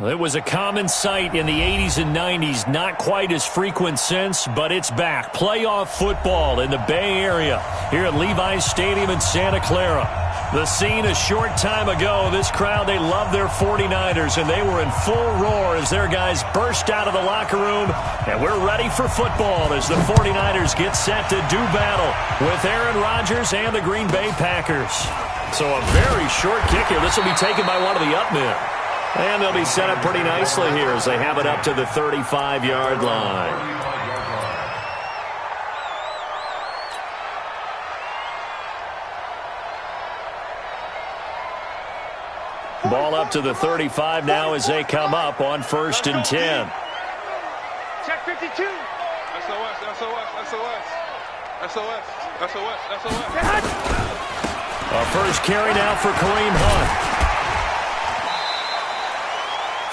It was a common sight in the 80s and 90s, not quite as frequent since, but it's back. Playoff football in the Bay Area here at Levi's Stadium in Santa Clara. The scene a short time ago, this crowd, they love their 49ers, and they were in full roar as their guys burst out of the locker room, and we're ready for football as the 49ers get set to do battle with Aaron Rodgers and the Green Bay Packers. So a very short kick here. This will be taken by one of the up men. And they'll be set up pretty nicely here as they have it up to the 35-yard line. Ball up to the 35 now as they come up on 1st and 10. Check 52. SOS, SOS, SOS. SOS, SOS, SOS. A first carry now for Kareem Hunt.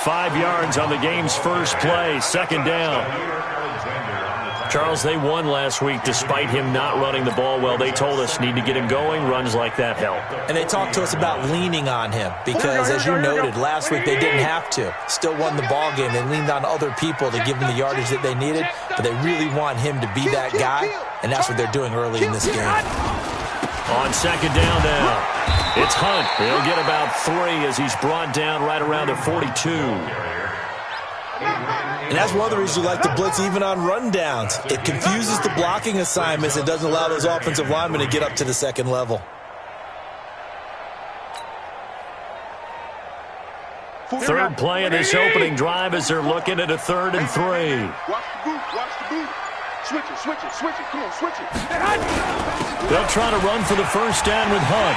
5 yards on the game's first play, 2nd down. Charles, they won last week despite him not running the ball well. They told us need to get him going. Runs like that help. And they talked to us about leaning on him because, as you noted, last week they didn't have to. Still won the ball game. They leaned on other people to give them the yardage that they needed, but they really want him to be that guy, and that's what they're doing early in this game. On 2nd down now, it's Hunt. He'll get about 3 as he's brought down right around the 42. And that's one of the reasons you like to blitz even on rundowns. It confuses the blocking assignments and doesn't allow those offensive linemen to get up to the second level. Third play of this opening drive as they're looking at a 3rd and 3. Watch the boot, watch the boot. Switch it, switch it, switch it. Come on, switch it. They'll try to run for the first down with Hunt.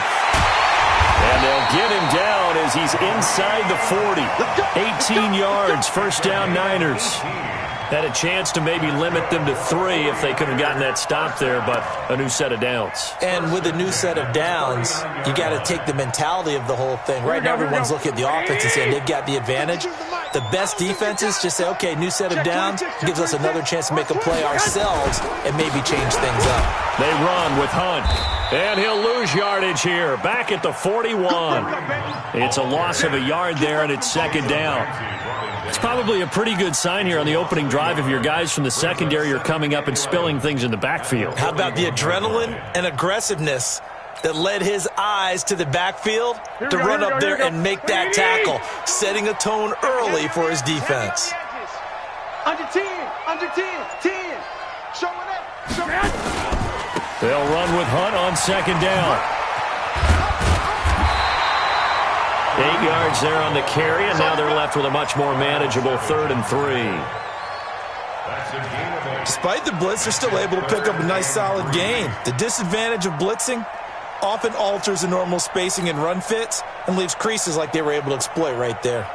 And they'll get him down as he's inside the 40. 18 yards, 1st down Niners. Had a chance to maybe limit them to 3 if they could have gotten that stop there, but a new set of downs. And with a new set of downs, you got to take the mentality of the whole thing. Right now, everyone's looking at the offense and saying they've got the advantage. The best defenses just say, okay, new set of downs, gives us another chance to make a play ourselves and maybe change things up. They run with Hunt, and he'll lose yardage here, back at the 41. It's a loss of a yard there, and it's 2nd down. It's probably a pretty good sign here on the opening drive if your guys from the secondary are coming up and spilling things in the backfield. How about the adrenaline and aggressiveness that led his eyes to the backfield to run up there and make that tackle, setting a tone early for his defense. Under 10, under 10, 10. Showing up, showing up. They'll run with Hunt on 2nd down. 8 yards there on the carry, and now they're left with a much more manageable 3rd and 3. Despite the blitz, they're still able to pick up a nice, solid gain. The disadvantage of blitzing often alters the normal spacing and run fits and leaves creases like they were able to exploit right there.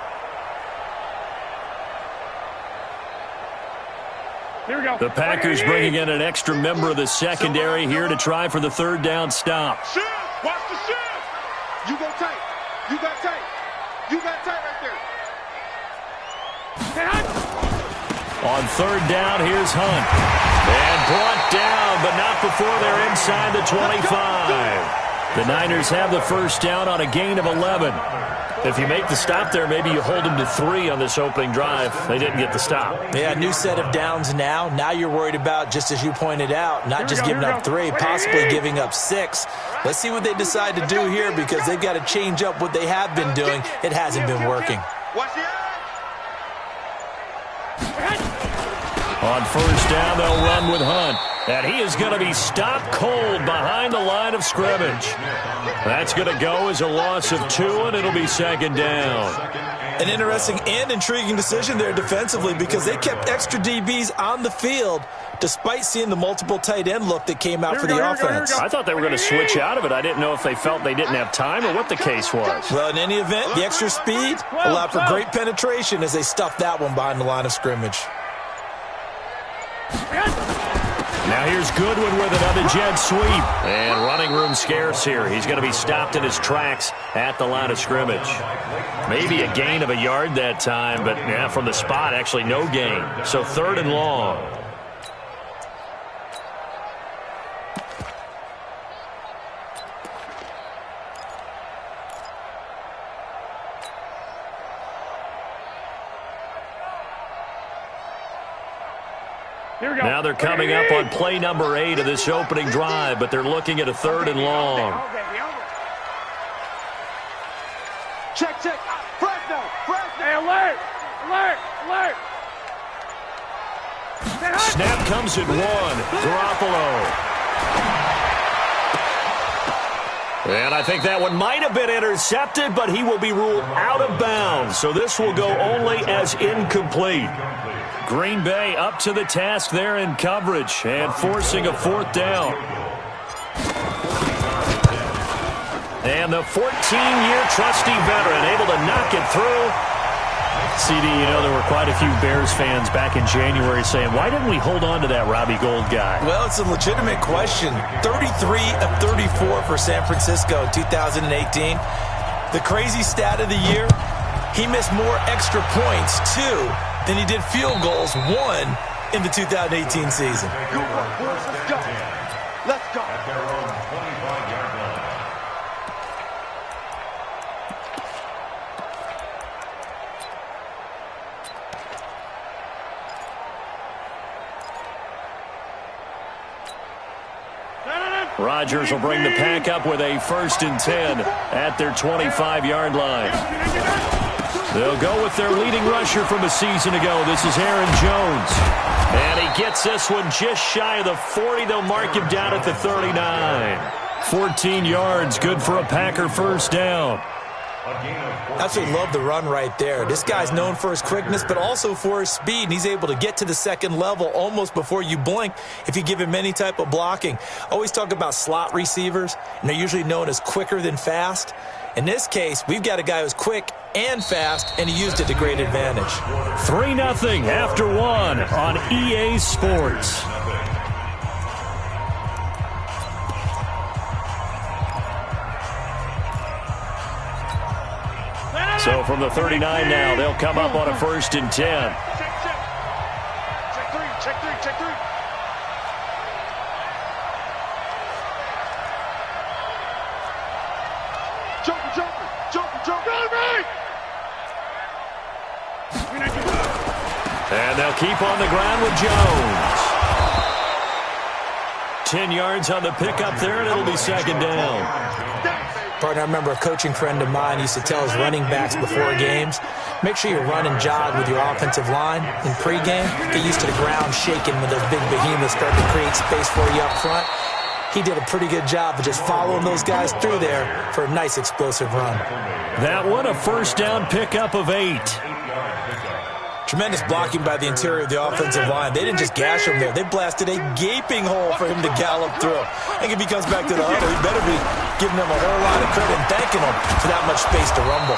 Here we go. The Packers bringing in an extra member of the secondary here to try for the 3rd down stop. Shift. Watch the shift. You go tight. You got tight. You got tight right there. On 3rd down, here's Hunt. And brought down, but not before they're inside the 25. The Niners have the 1st down on a gain of 11. If you make the stop there, maybe you hold them to 3 on this opening drive. They didn't get the stop. Yeah, new set of downs now. Now you're worried about, just as you pointed out, not just giving up 3, possibly giving up 6. Let's see what they decide to do here because they've got to change up what they have been doing. It hasn't been working. On 1st down, they'll run with Hunt. And he is going to be stopped cold behind the line of scrimmage. That's going to go as a loss of 2, and it'll be 2nd down. An interesting and intriguing decision there defensively because they kept extra DBs on the field despite seeing the multiple tight end look that came out for the offense. I thought they were going to switch out of it. I didn't know if they felt they didn't have time or what the case was. Well, in any event, the extra speed allowed for great penetration as they stuffed that one behind the line of scrimmage. Now here's Goodwin with another jet sweep. And running room scarce here. He's going to be stopped in his tracks at the line of scrimmage. Maybe a gain of a yard that time, but yeah, from the spot, actually no gain. So 3rd and long. Now they're coming up on play number 8 of this opening drive, but they're looking at a 3rd and long. Check. Fresno. Hey, alert. Snap comes at 1. Garoppolo. And I think that one might have been intercepted, but he will be ruled out of bounds. So this will go only as incomplete. Green Bay up to the task there in coverage and forcing a 4th down. And the 14-year trusty veteran able to knock it through. CD, you know, there were quite a few Bears fans back in January saying, why didn't we hold on to that Robbie Gould guy? Well, it's a legitimate question. 33 of 34 for San Francisco in 2018. The crazy stat of the year, he missed more extra points, 2, than he did field goals, 1, in the 2018 season. Good work, boys. Let's go. Rodgers will bring the pack up with a 1st and 10 at their 25-yard line. They'll go with their leading rusher from a season ago. This is Aaron Jones. And he gets this one just shy of the 40. They'll mark him down at the 39. 14 yards, good for a Packer 1st down. Absolutely love the run right there. This guy's known for his quickness, but also for his speed, and he's able to get to the 2nd level almost before you blink if you give him any type of blocking. Always talk about slot receivers, and they're usually known as quicker than fast. In this case, we've got a guy who's quick and fast, and he used it to great advantage. 3-0 after 1 on EA Sports. So from the 39 now, they'll come up on a 1st and 10. Check 3. Jumper. And they'll keep on the ground with Jones. 10 yards on the pickup there, and it'll be 2nd down. Partner, I remember a coaching friend of mine used to tell his running backs before games, make sure you run and jog with your offensive line in pregame. Get used to the ground shaking when those big behemoths start to create space for you up front. He did a pretty good job of just following those guys through there for a nice explosive run. That one, a 1st down pickup of 8. Tremendous blocking by the interior of the offensive line. They didn't just gash him there. They blasted a gaping hole for him to gallop through. I think if he comes back to the huddle, he better be giving them a whole lot of credit and thanking them for that much space to rumble.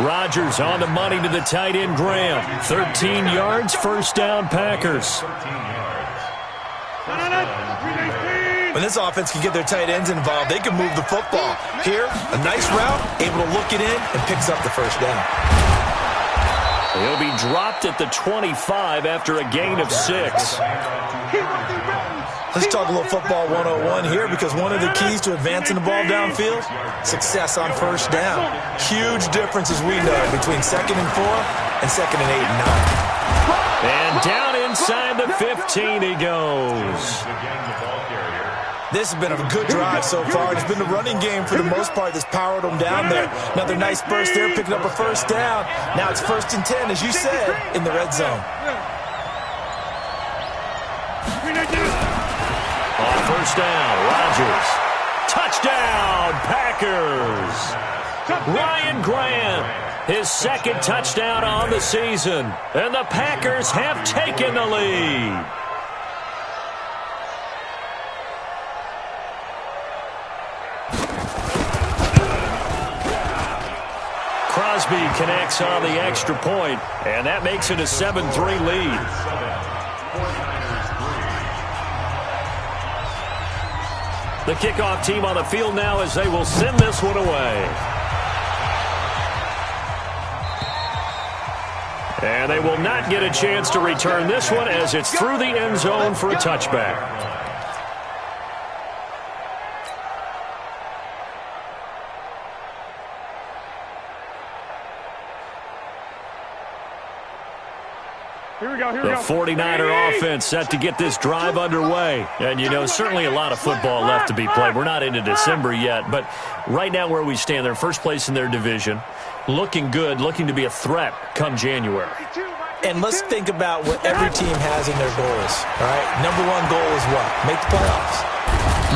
Rodgers on the money to the tight end, Graham. 13 yards, 1st down, Packers. When this offense can get their tight ends involved, they can move the football. Here, a nice route, able to look it in, and picks up the 1st down. He'll be dropped at the 25 after a gain of 6. Let's talk a little football 101 here, because one of the keys to advancing the ball downfield, success on 1st down. Huge difference, as we know, between 2nd and 4 and 2nd and 8 and 9. And down inside the 15 he goes. This has been a good drive so far. It's been the running game for the most part that's powered them down there. Another nice burst there, picking up a 1st down. Now it's 1st and 10, as you said, in the red zone. On 1st down, Rodgers. Touchdown, Packers. Ryan Grant, his 2nd touchdown on the season. And the Packers have taken the lead. Crosby connects on the extra point, and that makes it a 7-3 lead. The kickoff team on the field now as they will send this one away. And they will not get a chance to return this one as it's through the end zone for a touchback. The 49er offense set to get this drive underway. And, you know, certainly a lot of football left to be played. We're not into December yet, but right now where we stand, they're first place in their division. Looking good, looking to be a threat come January. And let's think about what every team has in their goals, all right? Number one goal is what? Make the playoffs.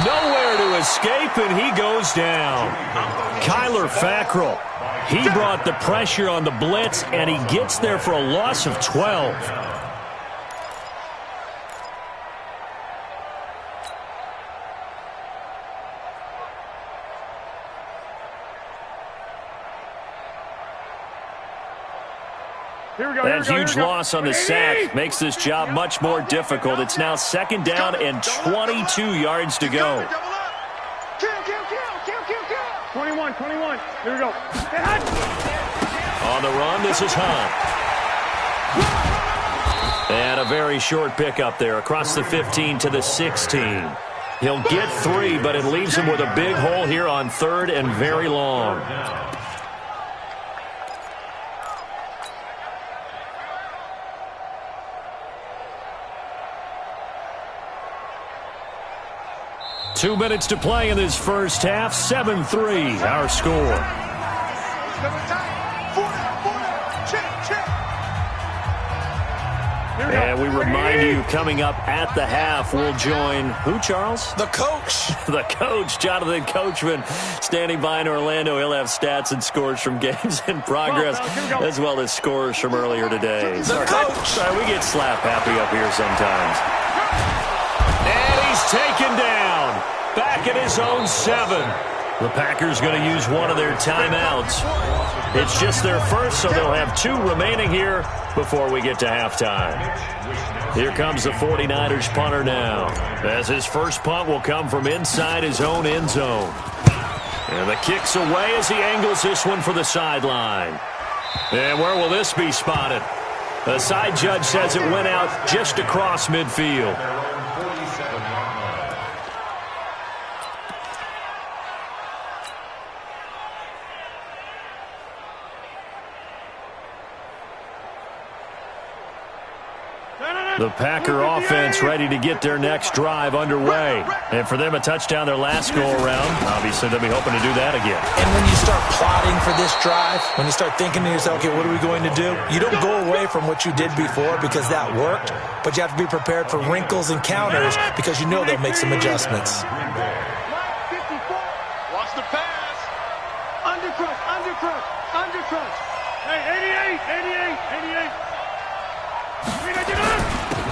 Nowhere to escape, and he goes down. Kyler Fackrell. He brought the pressure on the blitz, and he gets there for a loss of 12. That huge loss on the sack makes this job much more difficult. It's now second down and 22 yards to go. 21. Here we go. On the run, this is Hunt. And a very short pickup there across the 15 to the 16. He'll get 3, but it leaves him with a big hole here on third and very long. Two minutes to play in this first half. 7-3, our score. And we remind you, coming up at the half, we'll join who, Charles? The coach. The coach, Jonathan Coachman, standing by in Orlando. He'll have stats and scores from games in progress, as well as scores from earlier today. The coach. Sorry, we get slap happy up here sometimes. And he's taken down. Back at his own 7. The Packers going to use one of their timeouts. It's just their first, so they'll have 2 remaining here before we get to halftime. Here comes the 49ers punter now, as his first punt will come from inside his own end zone. And the kick's away as he angles this one for the sideline. And where will this be spotted? The side judge says it went out just across midfield. The Packer offense ready to get their next drive underway. And for them, a touchdown their last go-around. Obviously, they'll be hoping to do that again. And when you start plotting for this drive, when you start thinking to yourself, okay, what are we going to do? You don't go away from what you did before because that worked, but you have to be prepared for wrinkles and counters because you know they'll make some adjustments. Watch the pass. Undercrush. Hey, 88.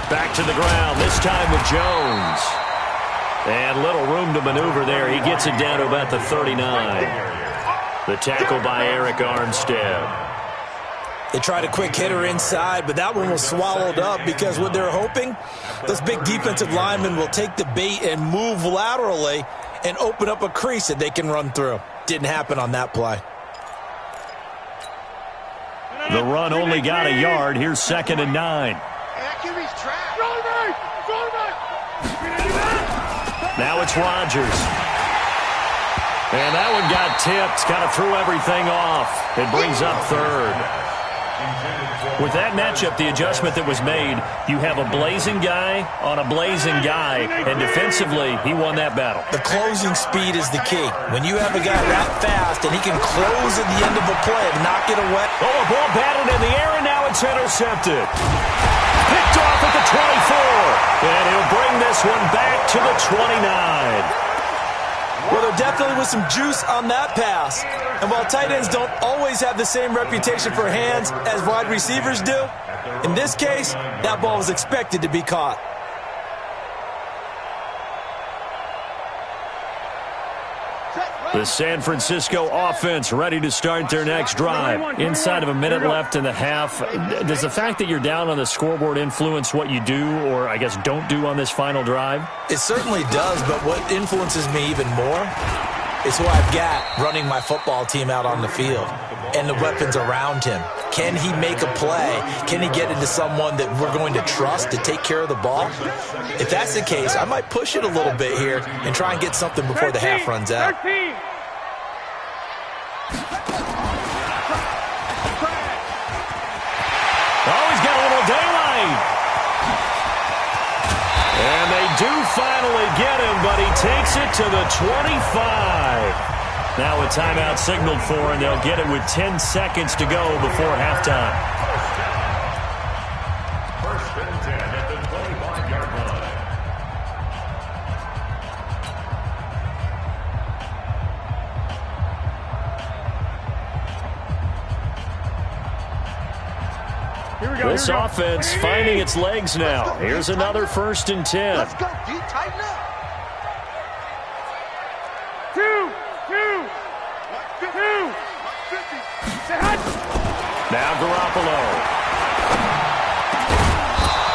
Back to the ground, this time with Jones. And little room to maneuver there. He gets it down to about the 39. The tackle by Eric Armstead. They tried a quick hitter inside, but that one was swallowed up because what they're hoping, those big defensive linemen will take the bait and move laterally and open up a crease that they can run through. Didn't happen on that play. The run only got a yard. Here's 2nd and 9. Now it's Rodgers. And that one got tipped. Kind of threw everything off. It brings up 3rd. With that matchup, the adjustment that was made, you have a blazing guy on a blazing guy, and defensively, he won that battle. The closing speed is the key. When you have a guy that fast and he can close at the end of a play and knock it away. Oh, a ball batted in the air, and now it's intercepted. Picked off at the 24, and he'll bring this one back to the 29. Well, there definitely was some juice on that pass. And while tight ends don't always have the same reputation for hands as wide receivers do, in this case, that ball was expected to be caught. The San Francisco offense ready to start their next drive. Inside of a minute left in the half. Does the fact that you're down on the scoreboard influence what you do, or I guess don't do on this final drive? It certainly does, but what influences me even more is who I've got running my football team out on the field and the weapons around him. Can he make a play? Can he get into someone that we're going to trust to take care of the ball? If that's the case, I might push it a little bit here and try and get something before the half runs out. Oh, he's got a little daylight right. And they do finally get him, but he takes it to the 25. Now a timeout signaled for, and they'll get it with 10 seconds to go before halftime. First and 10 at the 25-yard line. This offense finding its legs now. Here's another first and 10. Let's go, D. Tighten up. 2. Now Garoppolo.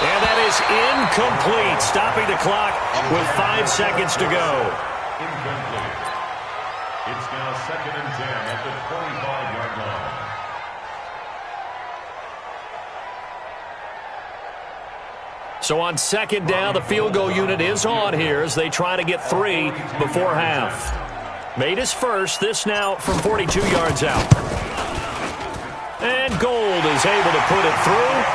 And that is incomplete, stopping the clock with 5 seconds to go. Incomplete. It's now second and 10 at the 25-yard line. So on second down, the field goal unit is on here as they try to get 3 before half. Made his first, this now from 42 yards out. And Gold is able to put it through.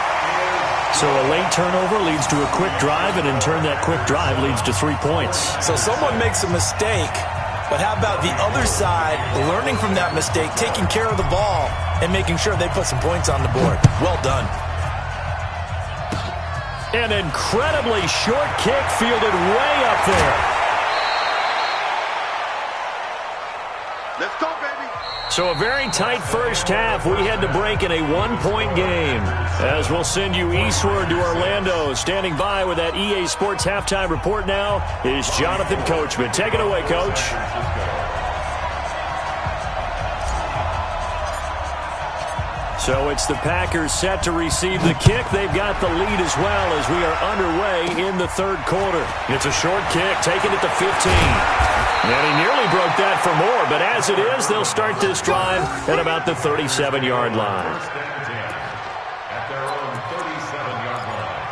So a late turnover leads to a quick drive, and in turn that quick drive leads to 3 points. So someone makes a mistake, but how about the other side learning from that mistake, taking care of the ball, and making sure they put some points on the board. Well done. An incredibly short kick fielded way up there. Let's go, baby. So a very tight first half. We head to break in a 1-point game. As we'll send you eastward to Orlando. Standing by with that EA Sports halftime report now is Jonathan Coachman. Take it away, Coach. So it's the Packers set to receive the kick. They've got the lead as well as we are underway in the third quarter. It's a short kick, taking it to 15. And he nearly broke that for more, but as it is, they'll start this drive at about the 37-yard line. First and 10 at their own 37-yard line.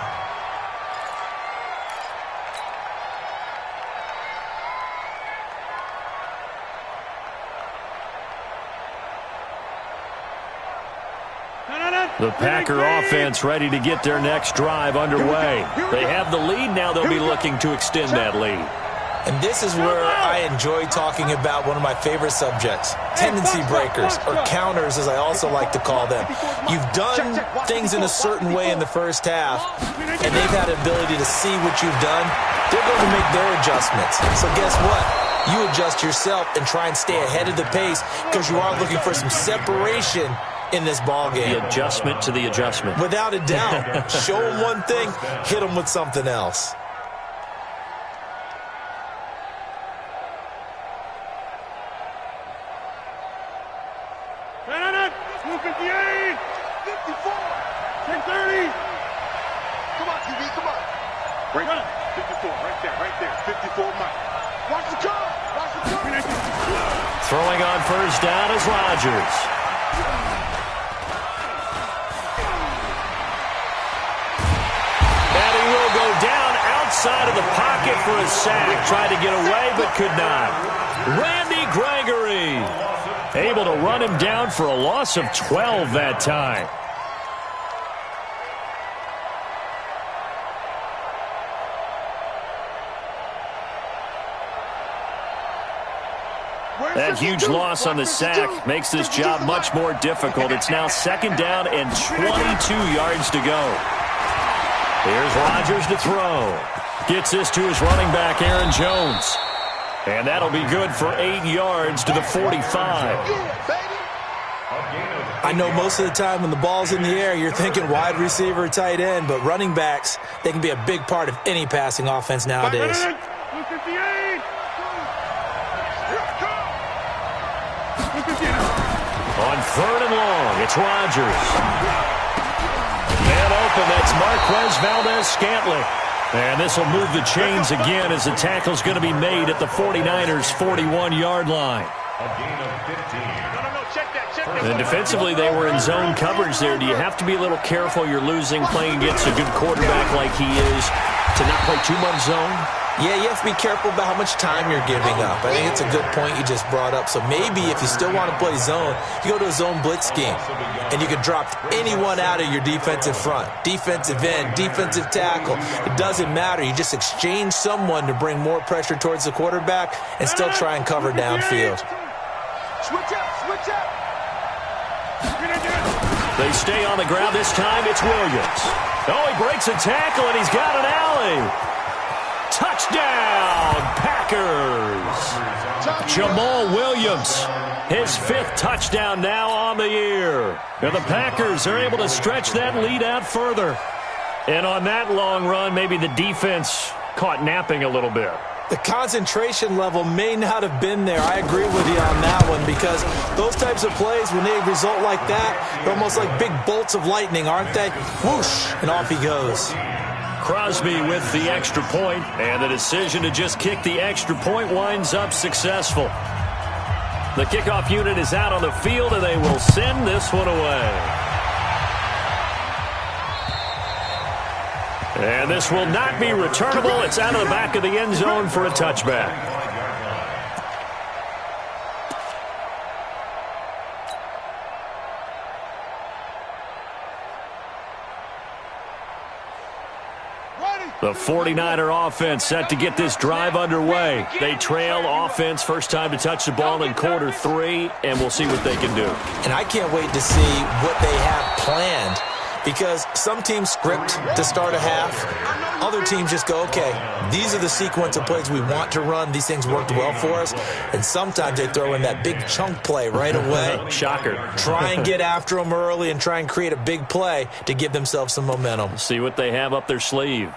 The Packer offense ready to get their next drive underway. They have the lead now. They'll be looking to extend that lead. And this is where I enjoy talking about one of my favorite subjects, tendency breakers, or counters as I also like to call them. You've done things in a certain way in the first half, and they've had the ability to see what you've done. They're going to make their adjustments. So guess what? You adjust yourself and try and stay ahead of the pace because you are looking for some separation in this ball game. The adjustment to the adjustment. Without a doubt. Show them one thing, hit them with something else. Throwing on first down is Rodgers. And he will go down outside of the pocket for a sack. Tried to get away but could not. Randy Gregory able to run him down for a loss of 12 that time. That huge loss on the sack makes this job much more difficult. It's now second down and 22 yards to go. Here's Rodgers to throw. Gets this to his running back, Aaron Jones. And that'll be good for 8 yards to the 45. I know most of the time when the ball's in the air, you're thinking wide receiver, tight end, but running backs, they can be a big part of any passing offense nowadays. On third and long, it's Rodgers. Man open, that's Marquez Valdez-Scantling. And this will move the chains again as the tackle's going to be made at the 49ers' 41-yard line. A gain of 15. And defensively, they were in zone coverage there. Do you have to be a little careful? You're losing playing against a good quarterback like he is to not play too much zone? Yeah, you have to be careful about how much time you're giving up. I think it's a good point you just brought up. So maybe if you still want to play zone, you go to a zone blitz scheme, and you can drop anyone out of your defensive front, defensive end, defensive tackle. It doesn't matter. You just exchange someone to bring more pressure towards the quarterback and still try and cover downfield. Switch up, switch up. They stay on the ground. This time it's Williams. Oh, he breaks a tackle, and he's got an alley. Touchdown, Packers. Jamal Williams, his 5th touchdown now on the year. And the Packers are able to stretch that lead out further. And on that long run, maybe the defense caught napping a little bit. The concentration level may not have been there. I agree with you on that one, because those types of plays, when they result like that, they're almost like big bolts of lightning, aren't they? Whoosh, and off he goes. Crosby with the extra point, and the decision to just kick the extra point winds up successful. The kickoff unit is out on the field, and they will send this one away. And this will not be returnable. It's out of the back of the end zone for a touchback. The 49er offense set to get this drive underway. They trail offense, first time to touch the ball in quarter 3, and we'll see what they can do. And I can't wait to see what they have planned, because some teams script to start a half. Other teams just go, okay, these are the sequence of plays we want to run. These things worked well for us. And sometimes they throw in that big chunk play right away. Shocker. Try and get after them early and try and create a big play to give themselves some momentum. See what they have up their sleeve.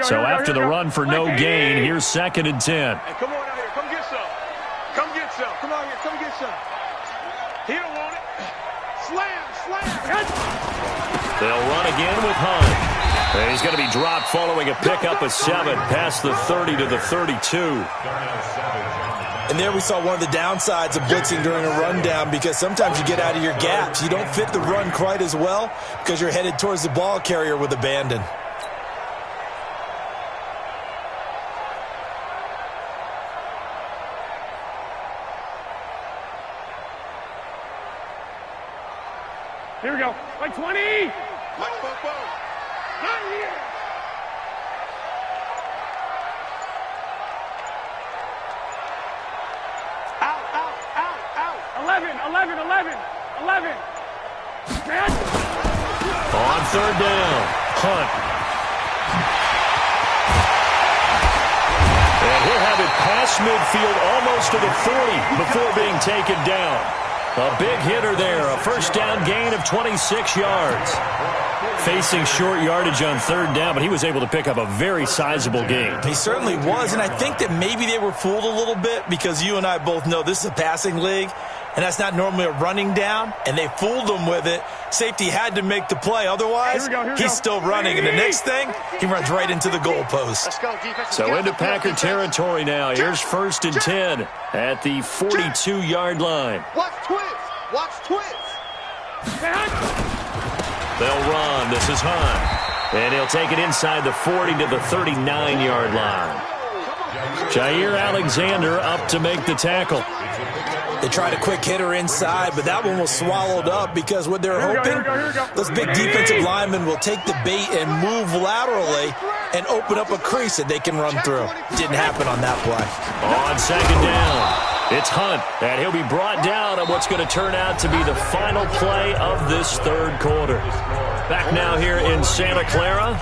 So after the run for no gain, here's 2nd and 10. Hey, come on out here. Come get some. Come get some. Come out here. Come get some. He don't want it. Slam, slam. They'll run again with Hunt. And he's going to be dropped following a pickup of 7 past the 30 to the 32. And there we saw one of the downsides of blitzing during a rundown, because sometimes you get out of your gaps. You don't fit the run quite as well because you're headed towards the ball carrier with abandon. Here we go. Like 20. Like Bobo. Not here. Out, out, out, out. 11. On 3rd down, Hunt. And he'll have it past midfield, almost to the 40 before being taken down. A big hitter there, a first down gain of 26 yards. Facing short yardage on 3rd down, but he was able to pick up a very sizable gain. He certainly was, and I think that maybe they were fooled a little bit, because you and I both know this is a passing league, and that's not normally a running down, and they fooled him with it. Safety had to make the play. Otherwise, he's still running, and the next thing, he runs right into the goalpost. So into Packer territory now. Here's 1st and 10 at the 42-yard line. Watch twist. Watch twist. They'll run. This is Hunt. And he'll take it inside the 40 to the 39-yard line. Jair Alexander up to make the tackle. They tried a quick hitter inside, but that one was swallowed up, because what they're hoping, those big defensive linemen will take the bait and move laterally and open up a crease that they can run through. Didn't happen on that play. On 2nd down, it's Hunt, and he'll be brought down on what's going to turn out to be the final play of this 3rd quarter. Back now here in Santa Clara.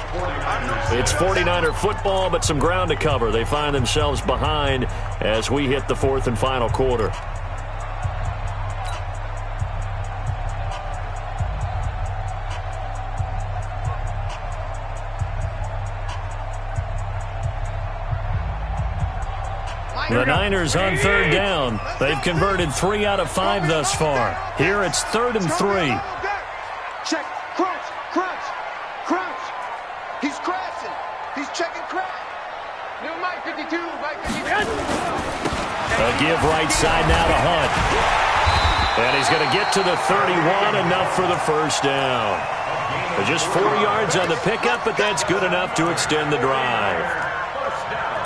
It's 49er football, but some ground to cover. They find themselves behind as we hit the 4th and final quarter. The Niners on 3rd down. They've converted 3 out of 5 thus far. Here it's 3rd and 3. Check. Crunch. Crunch. Crunch. He's crashing. He's checking crash. New Mike 52. Mike 52. A give right side now to Hunt. And he's going to get to the 31, enough for the first down. Just 4 yards on the pickup, but that's good enough to extend the drive.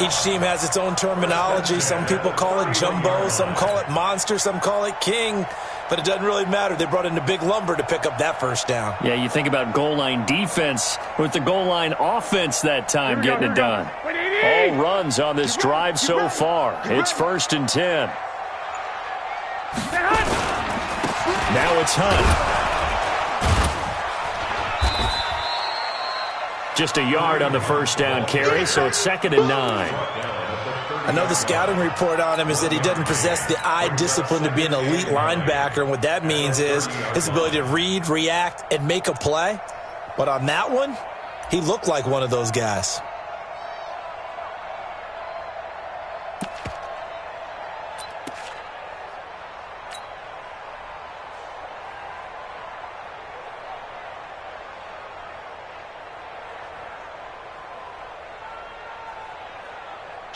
Each team has its own terminology. Some people call it jumbo, some call it monster, some call it king. But it doesn't really matter. They brought in the big lumber to pick up that first down. Yeah, you think about goal line defense with the goal line offense that time getting it done. All runs on this drive so far. It's 1st and 10. Now it's Hunt. Just a yard on the first down carry, so it's 2nd and 9. I know the scouting report on him is that he doesn't possess the eye discipline to be an elite linebacker, and what that means is his ability to read, react, and make a play. But on that one, he looked like one of those guys.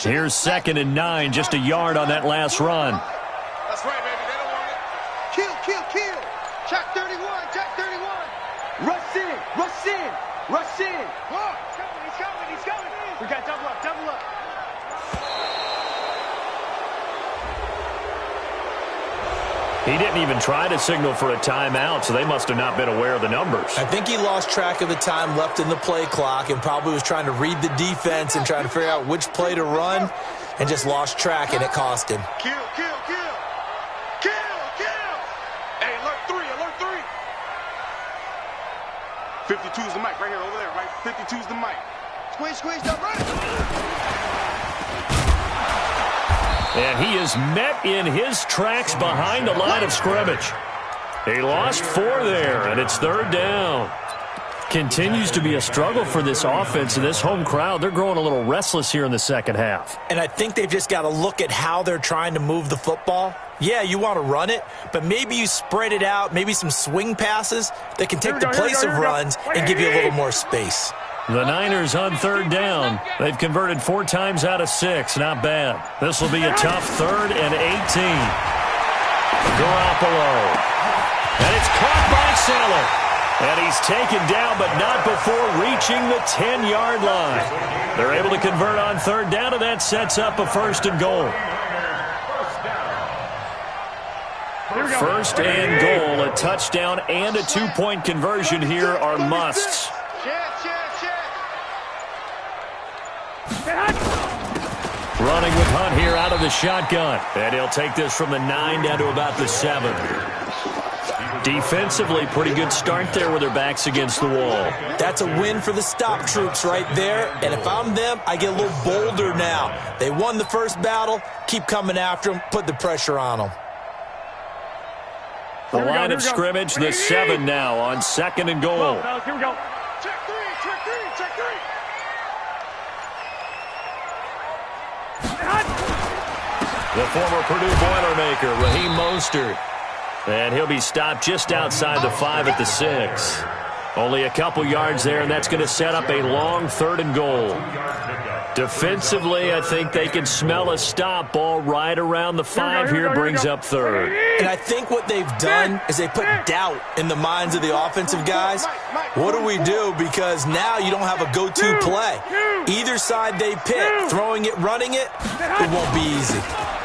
Here's 2nd and 9, just a yard on that last run. That's right, baby. They don't want it. Kill, kill, kill. Jack 31, Jack 31. Rush in, rush in, rush in. Oh, he's coming, he's coming. We got double up, double up. He didn't even try to signal for a timeout, so they must have not been aware of the numbers. I think he lost track of the time left in the play clock and probably was trying to read the defense and trying to figure out which play to run and just lost track, and it cost him. Kill, kill, kill. Kill, kill. Hey, alert 3, alert 3. 52 is the mic right here, over there, right? 52 is the mic. Squeeze, squeeze, jump right. And he is met in his tracks behind the line of scrimmage. He lost 4 there, and it's 3rd down. Continues to be a struggle for this offense and this home crowd. They're growing a little restless here in the second half. And I think they've just got to look at how they're trying to move the football. Yeah, you want to run it, but maybe you spread it out, maybe some swing passes that can take the place of runs and give you a little more space. The Niners on 3rd down. They've converted 4 times out of 6. Not bad. This will be a tough 3rd and 18. Garoppolo. And it's caught by Salah. And he's taken down, but not before reaching the 10-yard line. They're able to convert on 3rd down, and that sets up a 1st and goal. 1st and goal. A touchdown and a 2-point conversion here are musts. Running with Hunt here out of the shotgun. And he'll take this from the 9 down to about the 7. Defensively, pretty good start there with their backs against the wall. That's a win for the stop troops right there. And if I'm them, I get a little bolder now. They won the first battle. Keep coming after them. Put the pressure on them. The line of scrimmage, the 7 now on 2nd and goal. Here we go. Check 3, check 3, check 3. The former Purdue Boilermaker, Raheem Mostert. And he'll be stopped just outside the 5 at the 6. Only a couple yards there, and that's going to set up a long 3rd and goal. Defensively, I think they can smell a stop ball right around the 5 here, brings up 3rd. And I think what they've done is they put doubt in the minds of the offensive guys. What do we do? Because now you don't have a go-to play. Either side they pick, throwing it, running it, it won't be easy.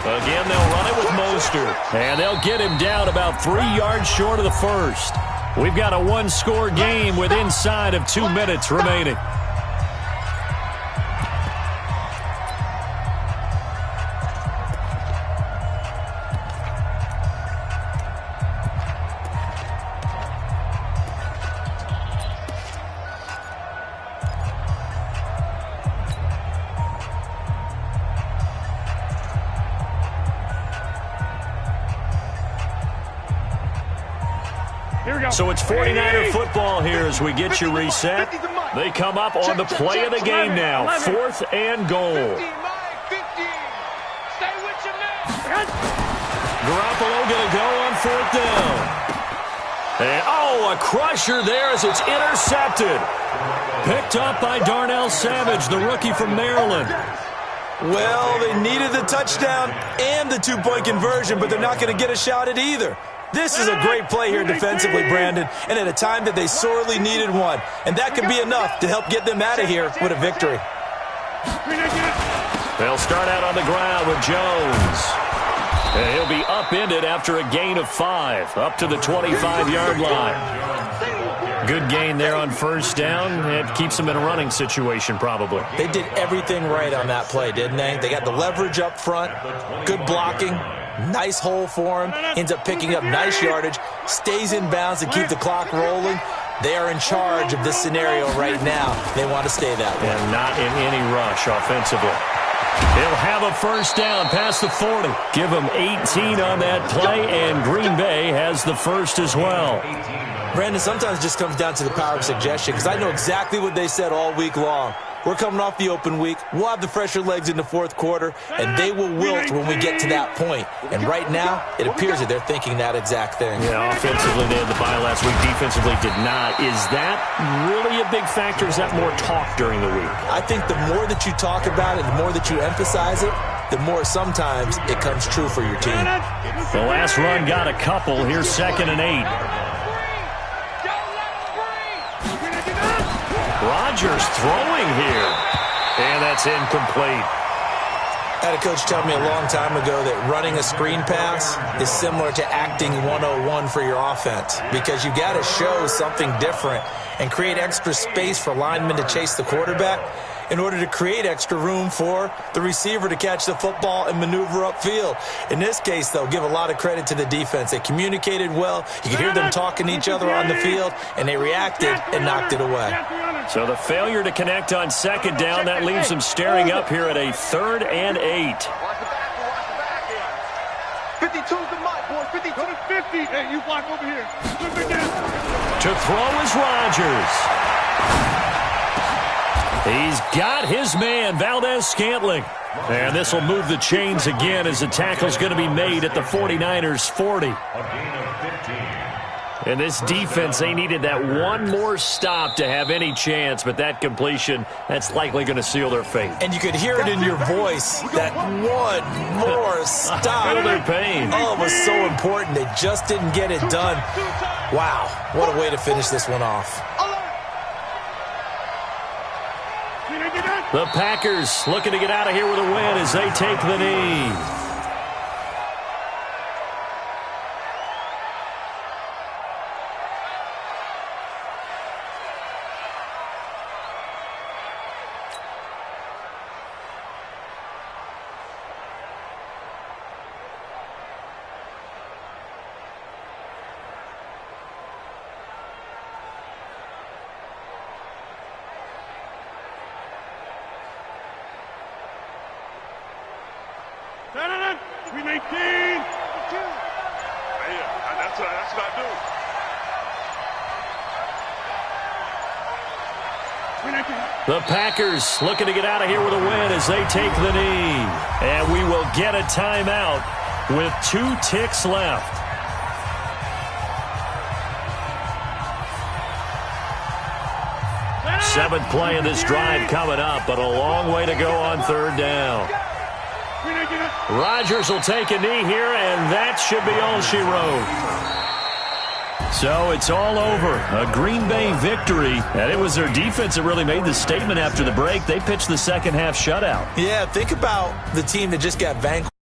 Again, they'll run it with Mostert. And they'll get him down about 3 yards short of the 1st. We've got a 1-score game with inside of 2 minutes remaining. So it's 49er football here as we get you reset. They come up on the play of the game now. 4th and goal. Garoppolo going to go on 4th down. And, a crusher there as it's intercepted. Picked up by Darnell Savage, the rookie from Maryland. Well, they needed the touchdown and the two-point conversion, but they're not going to get a shot at either. This is a great play here defensively, Brandon, and at a time that they sorely needed one. And that could be enough to help get them out of here with a victory. They'll start out on the ground with Jones. And he'll be upended after a gain of 5, up to the 25-yard line. Good gain there on first down. It keeps them in a running situation, probably. They did everything right on that play, didn't they? They got the leverage up front, good blocking, nice hole for him, ends up picking up nice yardage, stays in bounds to keep the clock rolling. They are in charge of this scenario right now. They want to stay that way. And not in any rush offensively. He'll have a first down past the 40. Give him 18 on that play, and Green Bay has the first as well. Brandon, sometimes it just comes down to the power of suggestion, because I know exactly what they said all week long. We're coming off the open week. We'll have the fresher legs in the fourth quarter, and they will wilt when we get to that point. And right now, it appears that they're thinking that exact thing. Yeah, offensively, they had the bye last week. Defensively, did not. Is that really a big factor? Is that more talk during the week? I think the more that you talk about it, the more that you emphasize it, the more sometimes it comes true for your team. The last run got a couple. Here's 2nd and 8. Rodgers throwing here, and that's incomplete. I had a coach tell me a long time ago that running a screen pass is similar to acting 101 for your offense, because you got to show something different and create extra space for linemen to chase the quarterback in order to create extra room for the receiver to catch the football and maneuver upfield. In this case, they'll give a lot of credit to the defense. They communicated well. You could hear them talking to each other on the field, and they reacted and knocked it away. So the failure to connect on 2nd down, that leaves them staring up here at a 3rd and 8. Watch the back here. 52's the mark, boys. 52 to 50. Hey, you block over here. To throw is Rodgers. He's got his man, Valdez-Scantling. And this will move the chains again as the tackle's going to be made at the 49ers' 40. And this defense, they needed that one more stop to have any chance, but that completion, that's likely going to seal their fate. And you could hear it in your voice, that one more stop. Feel their pain. Oh, it was so important. They just didn't get it done. Wow, what a way to finish this one off. The Packers looking to get out of here with a win as they take the knee. We maintain. That's what I do. The Packers looking to get out of here with a win as they take the knee. And we will get a timeout with 2 ticks left. Seventh play of this drive coming up, but a long way to go on 3rd down. Rodgers will take a knee here, and that should be all she wrote. So it's all over. A Green Bay victory, and it was their defense that really made the statement after the break. They pitched the second half shutout. Yeah, think about the team that just got vanquished.